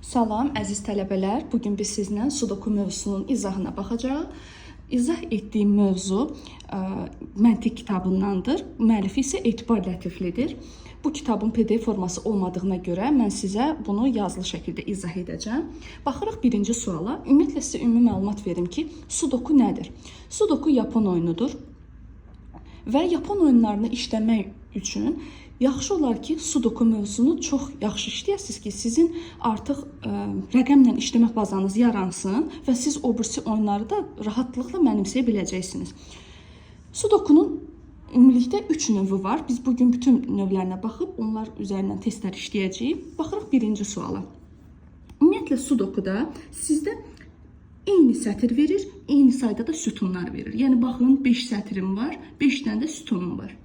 Salam əziz tələbələr. Bugün biz sizlə sudoku mövzusunun izahına baxacağıq. İzah etdiyim mövzu məntiq kitabındandır. Müəllifi isə Etibar Lətiflidir. Bu kitabın PDF forması olmadığına görə mən sizə bunu yazılı şəkildə izah edəcəm. Baxırıq birinci suala. Ümumiyyətlə sizə ümumi məlumat verim ki, sudoku nədir? Sudoku Yapon oyunudur. Və Yapon oyunlarını işləmək üçün yaxşı olar ki, sudoku mövzusunu çox yaxşı işləyəsiniz ki, sizin artıq rəqəmlə işləmək bazanız yaransın və siz o birisi oyunları da rahatlıqla mənimsəyə biləcəksiniz. Sudokunun ümumilikdə 3 növü var. Biz bugün bütün növlərinə baxıb onlar üzərindən testlər işləyəcəyik. Baxırıq birinci suala. Ümumiyyətlə sudokuda sizdə eyni sətir verir, eyni sayda da sütunlar verir. Yəni baxın 5 sətrim var, 5 dənə də sütunum var.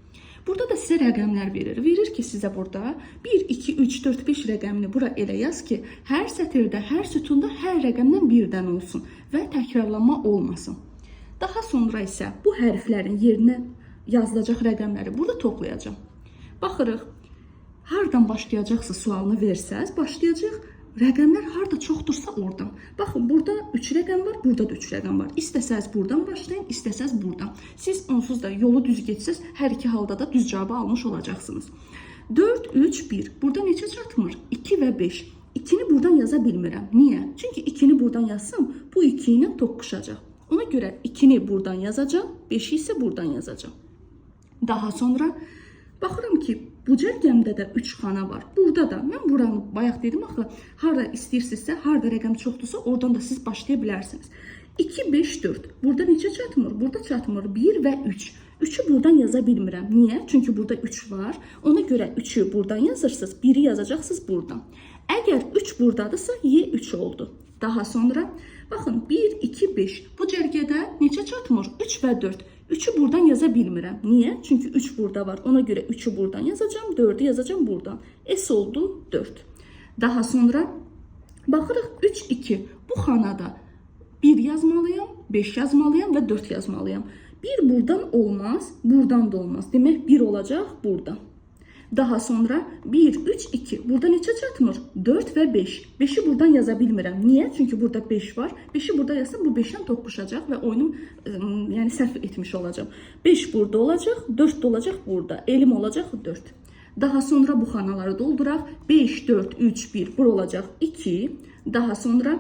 Burada da sizə rəqəmlər verir. Verir ki, sizə burada 1, 2, 3, 4, 5 rəqəmini bura elə yaz ki, hər sətirdə, hər sütunda hər rəqəmdən bir dənə olsun və təkrarlanma olmasın. Daha sonra isə bu hərflərin yerinə yazılacaq rəqəmləri burada toplayacağım. Baxırıq, hardan başlayacaqsa sualını versəz, başlayacaq. Rəqəmlər harda çoxdursa oradan. Baxın, burada 3 rəqəm var, burada da 3 rəqəm var. İstəsəz buradan başlayın, istəsəz buradan. Siz onsuz da yolu düz getsəz, hər iki halda da düz cavabı almış olacaqsınız. 4, 3, 1. Burada neçə çatmır? 2 və 5. 2-ni buradan yaza bilmirəm. Niyə? Çünki 2-ni buradan yazsam, bu 2 ilə toqquşacaq. Ona görə 2-ni buradan yazacağım, 5-i isə buradan yazacağım. Daha sonra baxıram ki, bu cərgəmdə də 3 xana var. Burada da, mən buranı bayaq dedim axı, harada istəyirsinizsə, harada rəqəm çoxdursa, oradan da siz başlaya bilərsiniz. 2, 5, 4. Burada neçə çatmır? Burada çatmır 1 və 3. 3-ü buradan yaza bilmirəm. Niyə? Çünki burada 3 var. Ona görə 3-ü buradan yazırsınız, 1-i yazacaqsınız buradan. Əgər 3 buradadırsa, Y3 oldu. Daha sonra, baxın, 1, 2, 5. Bu cərgədə neçə çatmır? 3 və 4. 3'ü buradan yaza bilmirəm. Niyə? Çünki 3 burada var. Ona görə 3'ü buradan yazacağım, 4'ü yazacağım buradan. S oldu 4. Daha sonra baxırıq 3, 2. Bu xanada 1 yazmalıyam, 5 yazmalıyam və 4 yazmalıyam. 1 buradan olmaz, buradan da olmaz. Demək 1 olacaq buradan. Daha sonra 1, 3, 2. Burada neçə çatmır? 4 və 5. 5'i buradan yaza bilmirəm. Niyə? Çünki burada 5 var. 5'i burada yazsam bu 5'dən toqquşacaq və oyunum yəni səhv etmiş olacağım. 5 burada olacaq, 4 də olacaq burada. Elim olacaq 4. Daha sonra bu xanaları dolduraq. 5, 4, 3, 1. Bura olacaq 2. Daha sonra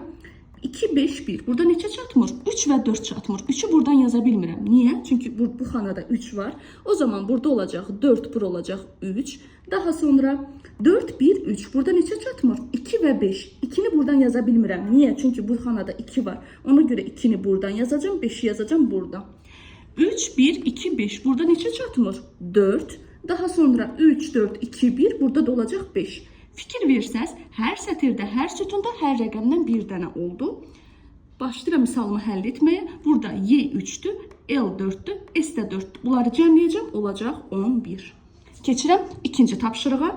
2, 5, 1. Burada neçə çatmır? 3 və 4 çatmır. 3'ü buradan yaza bilmirəm. Niyə? Çünki bu xanada 3 var. O zaman burada olacaq 4, bura olacaq 3. Daha sonra 4, 1, 3. Burada neçə çatmır? 2 və 5. 2'ni buradan yaza bilmirəm. Niyə? Çünki bu xanada 2 var. Ona görə 2'ni buradan yazacağım, 5'i yazacağım burada. 3, 1, 2, 5. Burada neçə çatmır? 4. Daha sonra 3, 4, 2, 1. Burada da olacaq 5. Fikir versəz, hər sətirdə, hər sütunda hər rəqəmdən bir dənə oldu. Başlayıram misalımı həll etməyə. Burada Y3'dür, L4'dür, S də 4'dür. Bunları cəmləyəcəm, olacaq 11. Keçirəm ikinci tapşırığa.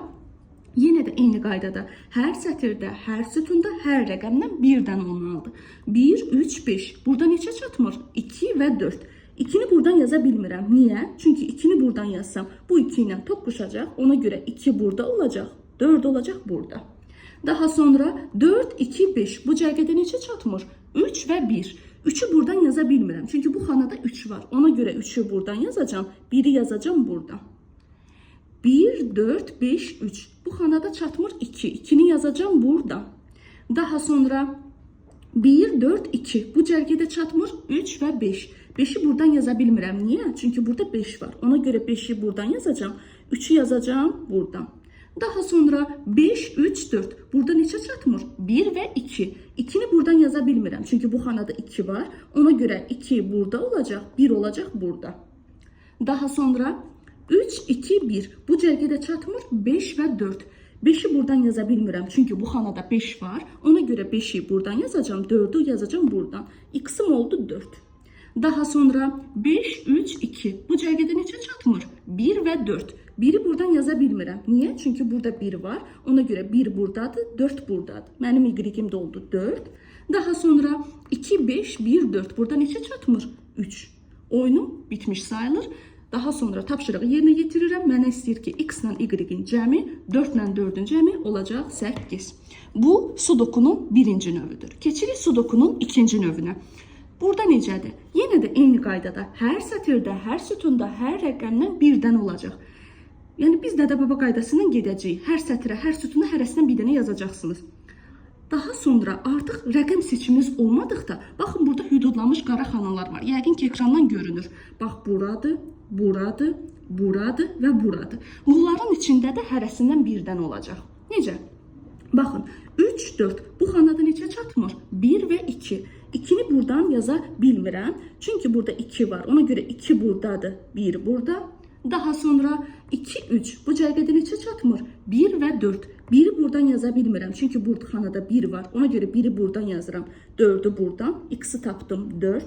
Yenə də eyni qaydada hər sətirdə, hər sütunda hər rəqəmdən bir dənə olmalıdır. 1, 3, 5. Burada neçə çatmır? 2 və 4. 2'ni buradan yaza bilmirəm. Niyə? Çünki 2'ni buradan yazsam, bu 2 ilə toqquşacaq. Ona görə 2 burada olacaq. 4 olacaq burada. Daha sonra 4, 2, 5. Bu cərgədə neçə çatmır? 3 və 1. 3'ü buradan yaza bilmirəm. Çünki bu xanada 3 var. Ona görə 3'ü buradan yazacağım. 1'i yazacağım burada. 1, 4, 5, 3. Bu xanada çatmır 2. 2'ni yazacağım burada. Daha sonra 1, 4, 2. Bu cərgədə çatmır 3 və 5. 5'i buradan yaza bilmirəm. Niyə? Çünki burada 5 var. Ona görə 5'i buradan yazacağım. 3'ü yazacağım buradan. Daha sonra 5, 3, 4. Burada neçə çatmır? 1 və 2. 2'ni buradan yaza bilmirəm. Çünki bu xanada 2 var. Ona görə 2 burada olacaq, 1 olacaq burada. Daha sonra 3, 2, 1. Bu cərgədə çatmır 5 və 4. 5'i buradan yaza bilmirəm. Çünki bu xanada 5 var. Ona görə 5'i buradan yazacağım, 4'ü yazacağım buradan. X'im oldu 4. Daha sonra 5, 3, 2. Bu cərgədə neçə çatmır? 1 və 4. 1'i buradan yaza bilmirəm. Niyə? Çünki burada 1 var. Ona görə 1 buradadır, 4 buradadır. Mənim Y-im də oldu 4. Daha sonra 2, 5, 1, 4. Burada neçə çatmır? 3. Oyunum bitmiş sayılır. Daha sonra tapşırığı yerinə yetirirəm. Mənə istəyir ki, x ilə y-in cəmi 4 ilə 4-ün cəmi olacaq 8. Bu sudokunun birinci növüdür. Keçirik sudokunun ikinci növünə. Burada necədir? Yenə də eyni qaydada hər sətirdə, hər sütunda, hər rəqəmdən birdən olacaq. Yəni biz dədə-baba qaydasından gedəcəyik. Hər sətirə, hər sütuna hərəsindən bir dənə yazacaqsınız. Daha sonra artıq rəqəm seçiminiz olmadıqda, baxın burada hüdudlanmış qara xanalar var. Yəqin ki, ekrandan görünür. Bax, buradır, buradır, buradır və buradır. Bunların içində də hərəsindən birdən olacaq. Necə? Baxın, 3, 4. Bu xanada neçə çatmır? 1 və 2. 2-ni buradan yaza bilmirəm. Çünki burada 2 var. Ona görə 2 buradadır, 1 burada. Daha sonra 2, 3. Bu cərgədə neçə çatmır? 1 və 4. 1-i buradan yaza bilmirəm. Çünki burada xanada 1 var. Ona görə 1-i buradan yazıram. 4-ü buradan. X-i tapdım 4.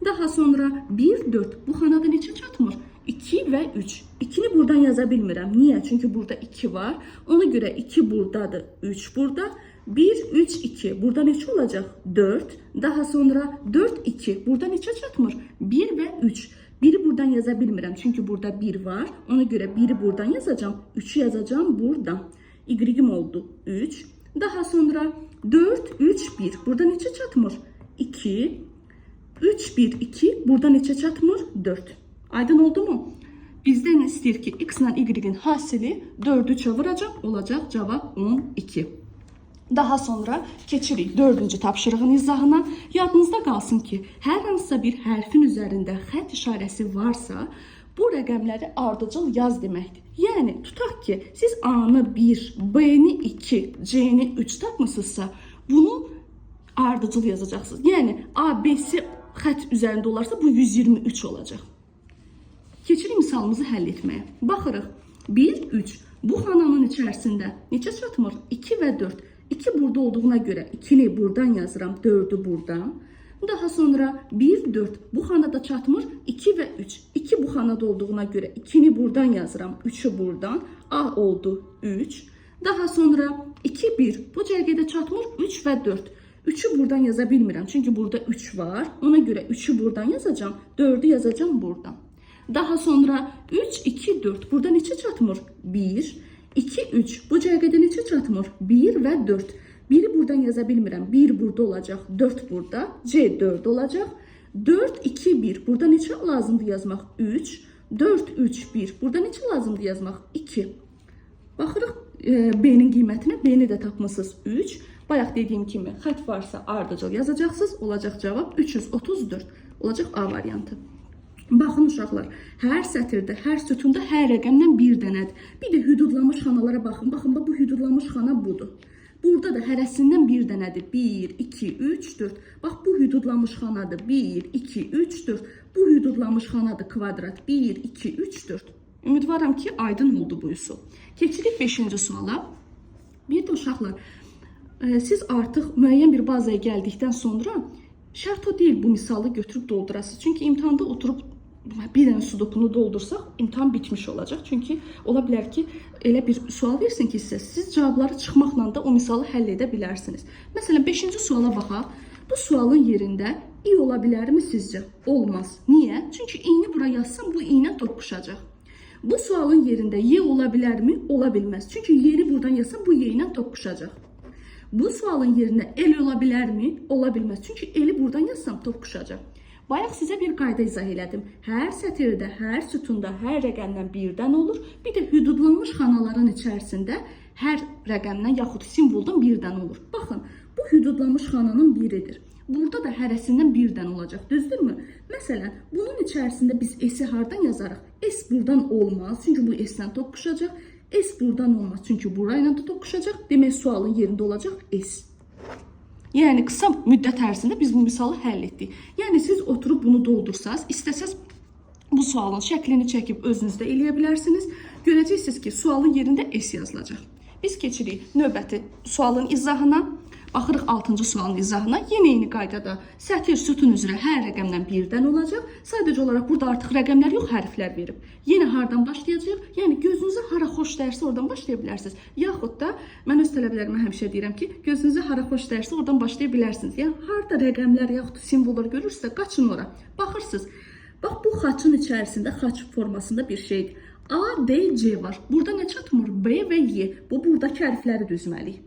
Daha sonra 1, 4. Bu xanada neçə çatmır? 2 və 3. 2-ni buradan yaza bilmirəm. Niyə? Çünki burada 2 var. Ona görə 2 buradadır. 3 burada. 1, 3, 2. Burada neçə olacaq? 4. Daha sonra 4, 2. Burada neçə çatmır? 1 və 3. 1-i buradan yaza bilmirəm. Çünki burada 1 var. Ona görə 1-i buradan yazacağım. 3'ü yazacağım buradan. Y-im oldu 3. Daha sonra 4, 3, 1. Burada neçə çatmır? 2. 3, 1, 2. Burada neçə çatmır? 4. Aydın oldu mu? Bizdən istəyir ki, x ilə y-in hasili 4'ü çevirəcəm. Olacaq cavab 12. Daha sonra keçirik 4-cü tapşırığın izahına. Yadınızda qalsın ki, hər hansısa bir hərfin üzərində xətt işarəsi varsa, bu rəqəmləri ardıcıl yaz deməkdir. Yəni, tutaq ki, siz A-nı 1, B-ni 2, C-ni 3 tapmısınızsa, bunu ardıcıl yazacaqsınız. Yəni, A, B-si xətt üzərində olarsa, bu 123 olacaq. Keçirik misalımızı həll etməyə. Baxırıq, 1, 3. Bu xananın içərisində neçə çatmır? 2 və 4. 2 burada olduğuna görə 2-ni buradan yazıram, 4'ü buradan. Daha sonra 1, 4. Bu xanada çatmır, 2 və 3. 2 bu xanada olduğuna görə 2'ni buradan yazıram, 3'ü buradan. A oldu 3. Daha sonra 2, 1. Bu cərgədə çatmır, 3 və 4. 3'ü buradan yaza bilmirəm, çünki burada 3 var. Ona görə 3'ü buradan yazacağım, 4'ü yazacağım buradan. Daha sonra 3, 2, 4. Burada neçə çatmır? 1, 2, 3. Bu cərgədə neçə çatmır? 1 və 4. 1'i buradan yaza bilmirəm. 1 burada olacaq, 4 burada. C 4 olacaq. 4, 2, 1. Burada neçə lazımdır yazmaq? 3. 4, 3, 1. Burada neçə lazımdır yazmaq? 2. Baxırıq B-nin qiymətinə. B-ni də tapmışsınız 3. Bayaq dediyim kimi xətt varsa ardıcıl yazacaqsınız. Olacaq cavab 334. Olacaq A variantı. Baxın uşaqlar, hər sətirdə, hər sütunda hər rəqəmdən bir dənədir. Bir də hüdudlanmış xanalara baxın. Baxın, bu hüdudlanmış xana budur. Burada da hərəsindən bir dənədir. 1, 2, 3, 4. Bax, bu hüdudlanmış xanadır. 1, 2, 3, 4. Bu hüdudlanmış xanadır kvadrat. 1, 2, 3, 4. Ümidvaram ki, aydın oldu bu üsul. Keçirik 5-ci suala. Bir də uşaqlar, siz artıq müəyyən bir bazaya gəldikdən sonra şərt o deyil bu misalı götürüb doldurasınız. Çünki imtahanda oturub bir dənə sudokunu doldursaq, imtahan bitmiş olacaq. Çünki ola bilər ki, elə bir sual versin ki, siz cavabları çıxmaqla da o misalı həll edə bilərsiniz. Məsələn, 5-ci suala baxaq. Bu sualın yerində i ola bilərmi sizcə? Olmaz. Niyə? Çünki i-ni bura yazsam, bu i-lə toqquşacaq. Bu sualın yerində y ola bilərmi? Ola bilməz. Çünki y-ni buradan yazsam, bu y-lə toqquşacaq. Bu sualın yerinə el ola bilərmi? Ola bilməz. Çünki eli buradan yazsam toqquşacaq. Bayaq sizə bir qayda izah elədim. Hər sətirdə, hər sütunda, hər rəqəmdən birdən olur. Bir də hüdudlanmış xanaların içərisində hər rəqəmdən yaxud simvoldan birdən olur. Baxın, bu hüdudlanmış xananın biridir. Burada da hərəsindən birdən olacaq, düzdürmü? Məsələn, bunun içərisində biz S-i hardan yazarıq? S buradan olmaz, çünki bu S-dən toqquşacaq. S buradan olmaz, çünki burayla da toqquşacaq. Demək, sualın yerində olacaq S. Yəni, qısa müddət ərzində biz bu misalı həll etdik. Yəni, siz oturub bunu doldursanız, istəsəz bu sualın şəklini çəkib özünüzdə eləyə bilərsiniz. Görəcəksiniz ki, sualın yerində S yazılacaq. Biz keçirik növbəti sualın izahına. Baxırıq 6-cı sualın izahına. Yenə eyni qaydada sətir sütun üzrə hər rəqəmdən birdən olacaq. Sadəcə olaraq burada artıq rəqəmlər yox, hərflər verib. Yenə hardan başlayacaq? Yəni gözünüzə hara xoş dərsə oradan başlaya bilərsiniz. Yaxud da mən öz tələbələrimə həmişə deyirəm ki, gözünüzə hara xoş dərsə oradan başlaya bilərsiniz. Yəni harda rəqəmlər yaxud simvollar görürsünüzsə qaçın ora. Baxırsınız. Bax, bu xaçın içərisində xaç formasında bir şeydir. A, D, C var. Burada nə çatmır? B və Y. Bu, buradakı hərfləri düzməliyik.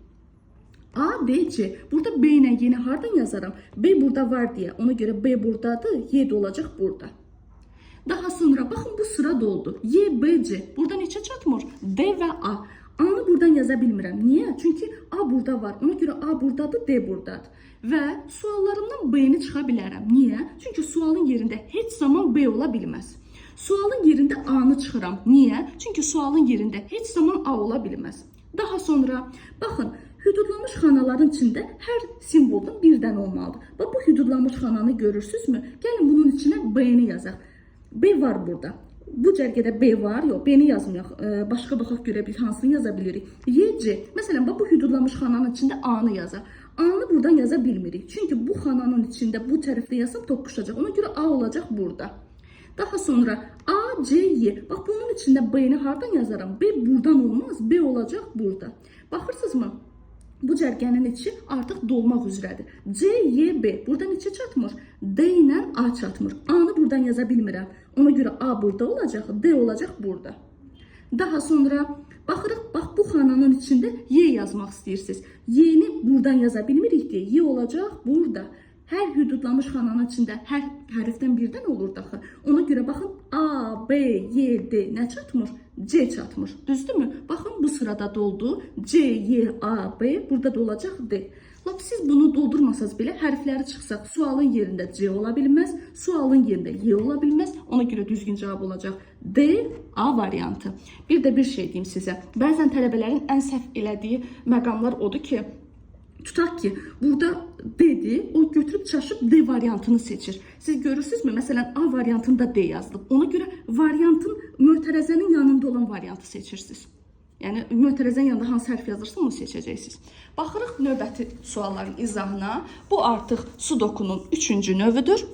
A, D, C. Burada B ilə Y-ni hardan yazaram? B burada var deyə. Ona görə B buradadır, Y də olacaq burada. Daha sonra baxın, bu sıra doldu. Y, B, C. Burada neçə çatmır? D və A. A-nı buradan yaza bilmirəm. Niyə? Çünki A burada var. Ona görə A buradadır, D buradadır. Və suallarımdan B-ni çıxa bilərəm. Niyə? Çünki sualın yerində heç zaman B ola bilməz. Sualın yerində A-nı çıxıram. Niyə? Çünki sualın yerində heç zaman A ola bilməz. Daha sonra, baxın, hüdudlanmış xanaların içində hər simvoldan bir dənə olmalıdır. Bax, bu hüdudlanmış xananı görürsünüzmü? Gəlin bunun içinə B-ni yazaq. B var burada. Bu cərgədə B var, yox, B-ni yazmayaq. Başqa baxaq görə biz hansını yaza bilirik. Y, C. Məsələn, bax, bu hüdudlanmış xananın içində A-nı yazaq. A-nı buradan yaza bilmirik. Çünki bu xananın içində bu tərəfdə yazsam toqquşacaq. Ona görə A olacaq burada. Daha sonra A, C, Y. Bax, bunun içində B-ni hardan yazaram? B buradan olmaz, B olacaq burada. Baxırsınızmı? Bu cərgənin içi artıq dolmaq üzrədir. C, Y, B. Burada neçə çatmır? D ilə A çatmır. A-nı buradan yaza bilmirəm. Ona görə A burada olacaq, D olacaq burada. Daha sonra baxırıq, bax, bu xananın içində Y yazmaq istəyirsiniz. Y-ni buradan yaza bilmirik deyə Y olacaq burada. Hər hüdudlanmış xananın içində hər hərfdən birdən olur daxı. Ona görə baxın, A, B, Y, D nə çatmır? C çatmır. Düzdürmü? Baxın, bu sırada doldu. C, Y, A, B, burada da olacaq D. Lap siz bunu doldurmasanız belə hərfləri çıxsaq, sualın yerində C ola bilməz, sualın yerində Y ola bilməz. Ona görə düzgün cavab olacaq D, A variantı. Bir də bir şey deyim sizə. Bəzən tələbələrin ən səhv elədiyi məqamlar odur ki, tutaq ki, burada D-dir, o götürüb çaşıb D variantını seçir. Siz görürsünüzmü? Məsələn, A variantında D yazılıb. Ona görə variantın mötərəzənin yanında olan variantı seçirsiniz. Yəni, mötərəzənin yanında hansı hərf yazırsa onu seçəcəksiniz. Baxırıq növbəti sualların izahına. Bu artıq sudokunun 3-cü növüdür.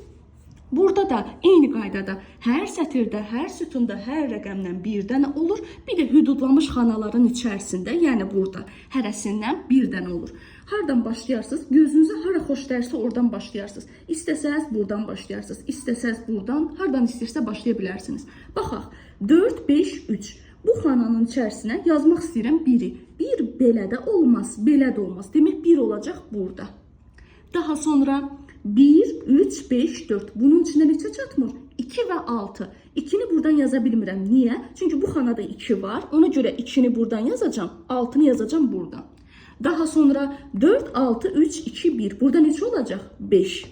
Burada da eyni qaydada hər sətirdə, hər sütunda, hər rəqəmdən bir dənə olur. Bir də hüdudlanmış xanaların içərisində, yəni burada hərəsindən bir dənə olur. Hardan başlayarsınız? Gözünüzə hara xoş dərsə oradan başlayarsınız. İstəsəz buradan başlayarsınız. İstəsəz buradan, hardan istəyirsə başlaya bilərsiniz. Baxaq, 4, 5, 3. Bu xananın içərisinə yazmaq istəyirəm 1-i. 1 belə də olmaz, belə də olmaz. Demək 1 olacaq burada. Daha sonra 1, 3, 5, 4. Bunun içində neçə çatmır? 2 və 6. 2-ni buradan yaza bilmirəm. Niyə? Çünki bu xanada 2 var. Ona görə 2-ni buradan yazacağım. 6-nı yazacağım buradan. Daha sonra 4, 6, 3, 2, 1. Burada neçə olacaq? 5.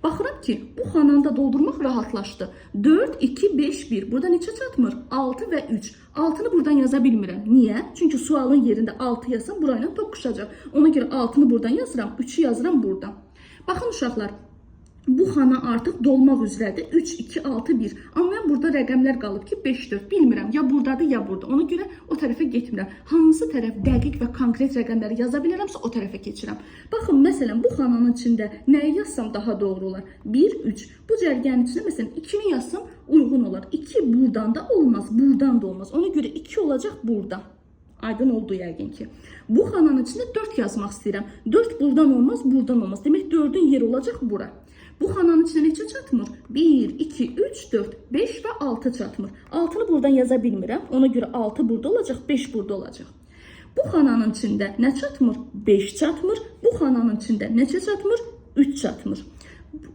Baxıram ki, bu xananda doldurmaq rahatlaşdı. 4, 2, 5, 1. Burada neçə çatmır? 6 və 3. 6-nı buradan yaza bilmirəm. Niyə? Çünki sualın yerində 6 yazsam burayla toqquşacaq. Ona görə 6-nı buradan yazıram, 3-ü yazıram buradan. Baxın uşaqlar, bu xana artıq dolmaq üzrədir. 3, 2, 6, 1. Amma mən burada rəqəmlər qalıb ki, 5, 4. Bilmirəm, ya buradadır, ya burada. Ona görə o tərəfə getmirəm. Hansı tərəf dəqiq və konkret rəqəmləri yaza bilərəmsə, o tərəfə keçirəm. Baxın, məsələn, bu xananın içində nəyi yazsam daha doğru olar? 1, 3. Bu cərgənin içində, məsələn, 2-ni yazsam uyğun olar. 2 buradan da olmaz, buradan da olmaz. Ona görə 2 olacaq burada. Aydın oldu yəqin ki. Bu xananın içində 4 yazmaq istəyirəm. 4 buradan olmaz, buradan olmaz. Demək 4-ün yeri olacaq bura. Bu xananın içində neçə çatmır? 1, 2, 3, 4, 5 və 6 çatmır. 6-nı buradan yaza bilmirəm. Ona görə 6 burada olacaq, 5 burada olacaq. Bu xananın içində nə çatmır? 5 çatmır. Bu xananın içində neçə çatmır? 3 çatmır.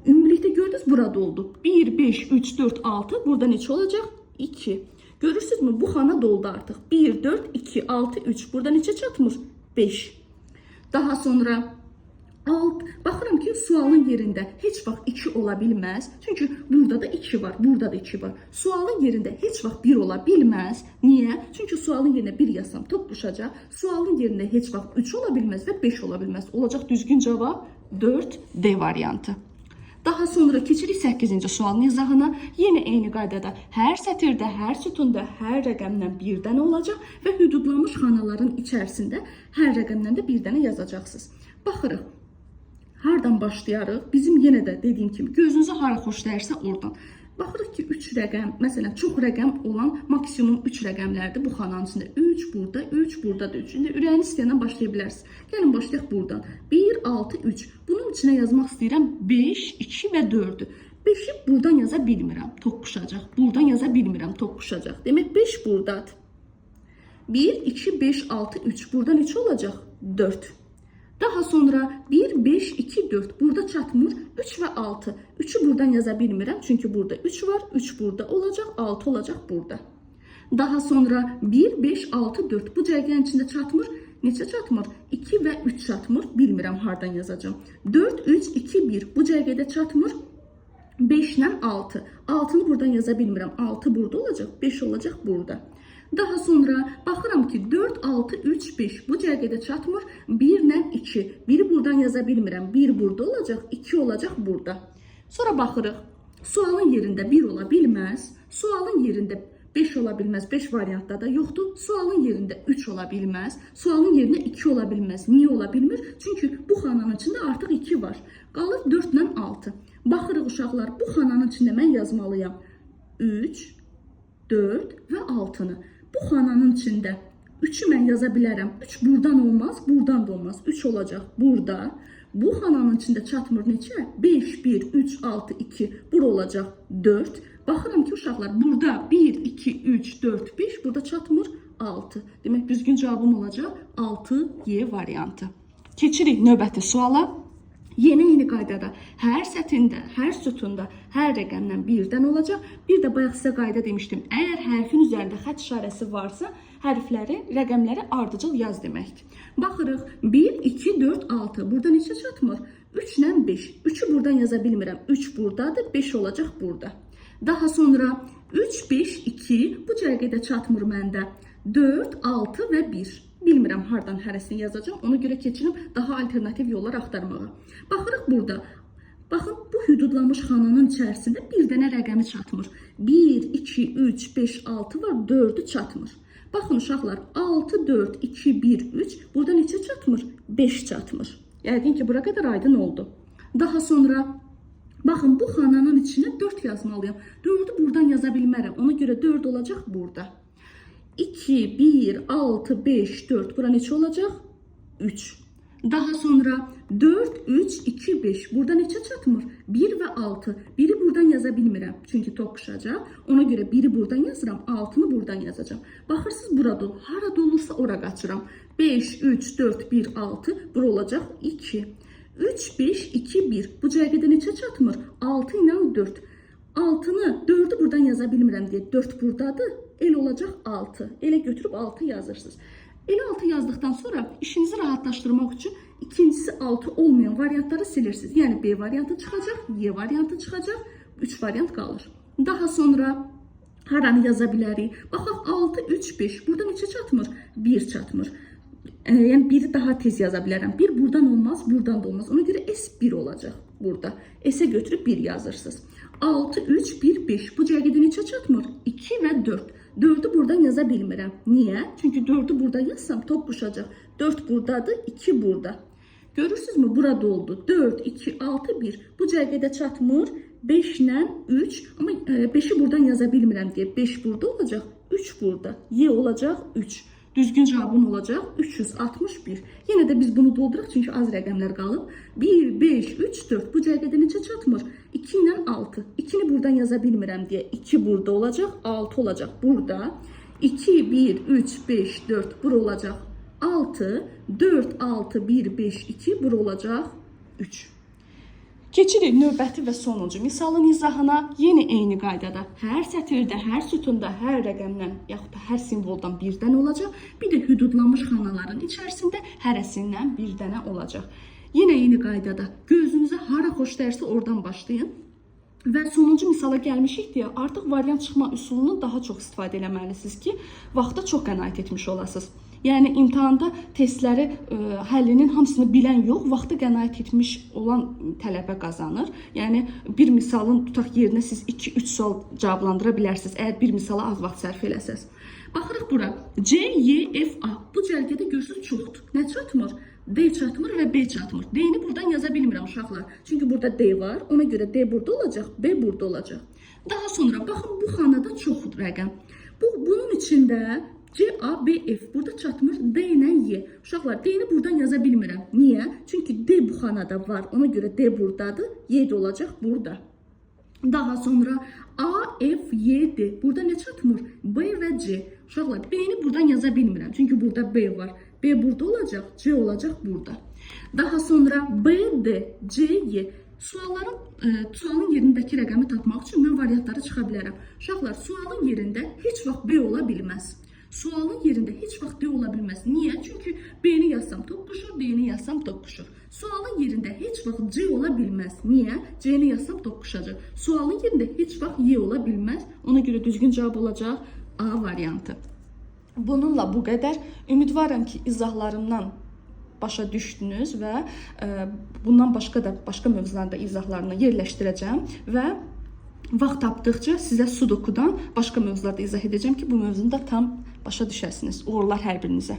Ümumilikdə gördünüz, burada oldu. 1, 5, 3, 4, 6. Burada neçə olacaq? 2. Görürsünüzmü? Bu xana doldu artıq. 1, 4, 2, 6, 3. Burada neçə çatmır? 5. Daha sonra baxıram ki, sualın yerində heç vaxt 2 ola bilməz. Çünki burada da 2 var, burada da 2 var. Sualın yerində heç vaxt 1 ola bilməz. Niyə? Çünki sualın yerinə 1 yazsam toqquşacaq. Sualın yerində heç vaxt 3 ola bilməz və 5 ola bilməz. Olacaq düzgün cavab 4D variantı. Daha sonra keçirik 8-ci sualın izahına. Yenə eyni qaydada hər sətirdə, hər sütunda, hər rəqəmdən bir dənə olacaq və hüdudlanmış xanaların içərisində hər rəqəmdən də bir dənə yazacaqsınız. Baxırıq. Hardan başlayarıq? Bizim yenə də dediyim kimi gözünüzə hara xoş dəyirsə oradan. Baxırıq ki, 3 rəqəm, məsələn, çox rəqəm olan maksimum 3 rəqəmlərdir bu xananın içində. 3 burada, 3 burada da 3. İndi ürəyiniz istəyəndən başlaya bilərsiniz. Gəlin başlayaq buradan. 1, 6, 3. Bunun içinə yazmaq istəyirəm 5, 2 və 4-ü. 5'i buradan yaza bilmirəm, toqquşacaq. Buradan yaza bilmirəm, toqquşacaq. Demək 5 buradadır. 1, 2, 5, 6, 3. Buradan 3 olacaq 4. Daha sonra 1, 5, 2, 4. Burada çatmır 3 ve 6. 3'ü buradan yaza bilmirəm. Çünkü burada 3 var. 3 burada olacaq. 6 olacaq burada. Daha sonra 1, 5, 6, 4. Bu cərgənin içində çatmır. Neçə çatmır? 2 ve 3 çatmır. Bilmirəm hardan yazacağım. 4, 3, 2, 1. Bu cərgədə çatmır. 5 ilə 6. 6'nı buradan yaza bilmirəm. 6 burada olacaq. 5 olacaq burada. Daha sonra baxıram ki 4, 6, 3, 5 bu cərgədə çatmır. 1 ilə 2. Biri buradan yaza bilmirəm. 1 burada olacaq. 2 olacaq burada. Sonra baxırıq. Sualın yerində 1 ola bilməz. Sualın yerində 5 ola bilməz. 5 variantda da yoxdur. Sualın yerində 3 ola bilməz. Sualın yerində 2 ola bilməz. Niyə ola bilmir? Çünki bu xananın içində artıq 2 var. Qalır 4 ilə 6. Baxırıq uşaqlar. Bu xananın içində mən yazmalıyam. 3, 4 və 6'nı. Bu xananın içində 3'ü mən yaza bilərəm. 3 buradan olmaz, buradan da olmaz. 3 olacaq burada. Bu xananın içində çatmır neçə? 5, 1, 3, 6, 2. Bura olacaq 4. Baxıram ki uşaqlar burada 1, 2, 3, 4, 5. Burada çatmır 6. Demək düzgün cavabım olacaq 6Y variantı. Keçirik növbəti suala. Yeni qaydada hər sətrində, hər sütunda, hər rəqəmdən birdən olacaq. Bir də bayaq sizə qayda demişdim. Əgər hərfin üzərində xətt işarəsi varsa, hərfləri, rəqəmləri ardıcıl yaz deməkdir. Baxırıq. 1, 2, 4, 6. Burada neçə çatmır? 3 ilə 5. 3'ü buradan yaza bilmirəm. 3 buradadır, 5 olacaq burada. Daha sonra 3, 5, 2. Bu cərgədə çatmır məndə. 4, 6 və 1. Bilmirəm hardan hərəsini yazacağım. Ona görə keçirim daha alternativ yollar axtarmağa. Baxırıq burada. Baxın bu hüdudlanmış xananın içərisində bir dənə rəqəmi çatmır. 1, 2, 3, 5, 6 var. 4'ü çatmır. Baxın uşaqlar 6, 4, 2, 1, 3. Burada neçə çatmır? 5 çatmır. Yəqin ki bura qədər aydın oldu. Daha sonra baxın bu xananın içinə 4 yazmalıyam. 4'ü buradan yaza bilmərəm. Ona görə 4 olacaq burada. 2, 1, 6, 5, 4. Bura neçə olacaq? 3. Daha sonra 4, 3, 2, 5. Burada neçə çatmır? 1 və 6. Biri buradan yaza bilmirəm. Çünki toqquşacaq. Ona görə biri buradan yazıram. 6'nı buradan yazacağım. Baxırsınız burada. Harada olursa ora qaçıram. 5, 3, 4, 1, 6. Bura olacaq 2. 3, 5, 2, 1. Bu cərgədə neçə çatmır? 6 ilə 4. 6'nı 4'ü buradan yaza bilmirəm deyə 4 buradadır. El olacaq 6. Elə götürüb 6 yazırsınız. El 6 yazdıktan sonra işinizi rahatlaştırmaq üçün ikincisi 6 olmayan variantları silirsiniz. Yəni B variantı çıxacaq, Y variantı çıxacaq, 3 variant qalır. Daha sonra haranı yaza bilərik? Baxaq 6, 3, 5. Burada neçə çatmır? 1 çatmır. Yəni biri daha tez yaza bilərəm. 1 buradan olmaz, buradan da olmaz. Ona görə S1 olacaq burada. S-ə götürüb 1 yazırsınız. 6, 3, 1, 5. Bu cərgədə neçə çatmır? 2 və 4. 4'ü buradan yaza bilmirəm. Niyə? Çünki 4'ü burada yazsam toqquşacaq. 4 buradadır, 2 burada. Görürsünüzmü? Burada oldu. 4, 2, 6, 1. Bu cərgədə çatmır. 5 ilə 3. Amma 5'i buradan yaza bilmirəm deyə 5 burada olacaq, 3 burada. Y olacaq 3. Düzgün cavabım olacaq 361. Yenə də biz bunu dolduraq çünki az rəqəmlər qalıb. 1, 5, 3, 4. Bu cərgədə neçə çatmır? 2 ilə 6. 2'ni buradan yaza bilmirəm deyə 2 burada olacaq, 6 olacaq burada. 2, 1, 3, 5, 4. Bura olacaq 6. 4, 6, 1, 5, 2. Bura olacaq 3. Keçirik növbəti və sonuncu misalın izahına. Yenə eyni qaydada hər sətirdə, hər sütunda, hər rəqəmdən yaxud da hər simvoldan birdən olacaq. Bir də hüdudlanmış xanaların içərisində hərəsindən bir dənə olacaq. Yenə eyni qaydada gözünüzə hara xoş dərsə oradan başlayın. Və sonuncu misala gəlmişik deyə artıq variant çıxma üsulundan daha çox istifadə eləməlisiniz ki, vaxta çox qənaət etmiş olasınız. Yəni imtahanda testləri həllinin hamısını bilən yox, vaxta qənaət etmiş olan tələbə qazanır. Yəni bir misalın tutaq yerinə siz 2-3 sual cavablandıra bilərsiniz, əgər bir misala az vaxt sərf eləsəz. Baxırıq bura. C, Y, F, A. Bu cərgədə görürsünüz çoxdur. Nə çatmır? D çatmır və B çatmır. D-ni buradan yaza bilmirəm uşaqlar. Çünki burada D var. Ona görə D burada olacaq, B burada olacaq. Daha sonra baxın bu xanada çoxdur rəqəm. Bunun içində C, A, B, F. Burada çatmır D ilə Y. Uşaqlar D-ni buradan yaza bilmirəm. Niyə? Çünki D bu xanada var. Ona görə D buradadır. Y də olacaq burada. Daha sonra A, F, Y, D. Burada ne çatmır? B ve C. Uşaqlar, B'ni buradan yaza bilmirəm. Çünki burada B var. B burada olacaq, C olacaq burada. Daha sonra B, D, C, Y. Sualın yerindəki rəqəmi tapmaq üçün mən variantları çıxa bilərəm. Uşaqlar, sualın yerində heç vaxt B ola bilməz. Sualın yerində heç vaxt D ola bilməz. Niyə? Çünki B-ni yazsam toqquşur, D-ni yazsam toqquşur. Sualın yerində heç vaxt C ola bilməz. Niyə? C-ni yazsam toqquşacaq. Sualın yerində heç vaxt Y ola bilməz. Ona görə düzgün cavab olacaq A variantı. Bununla bu qədər. Ümidvaram ki, izahlarımdan başa düşdünüz və bundan başqa mövzularda izahlarını yerləşdirəcəm və vaxt tapdıqca sizə sudokudan başqa mövzularda izah edəcəm ki, bu mövzunu da tam başa düşəsiniz. Uğurlar hər birinizə.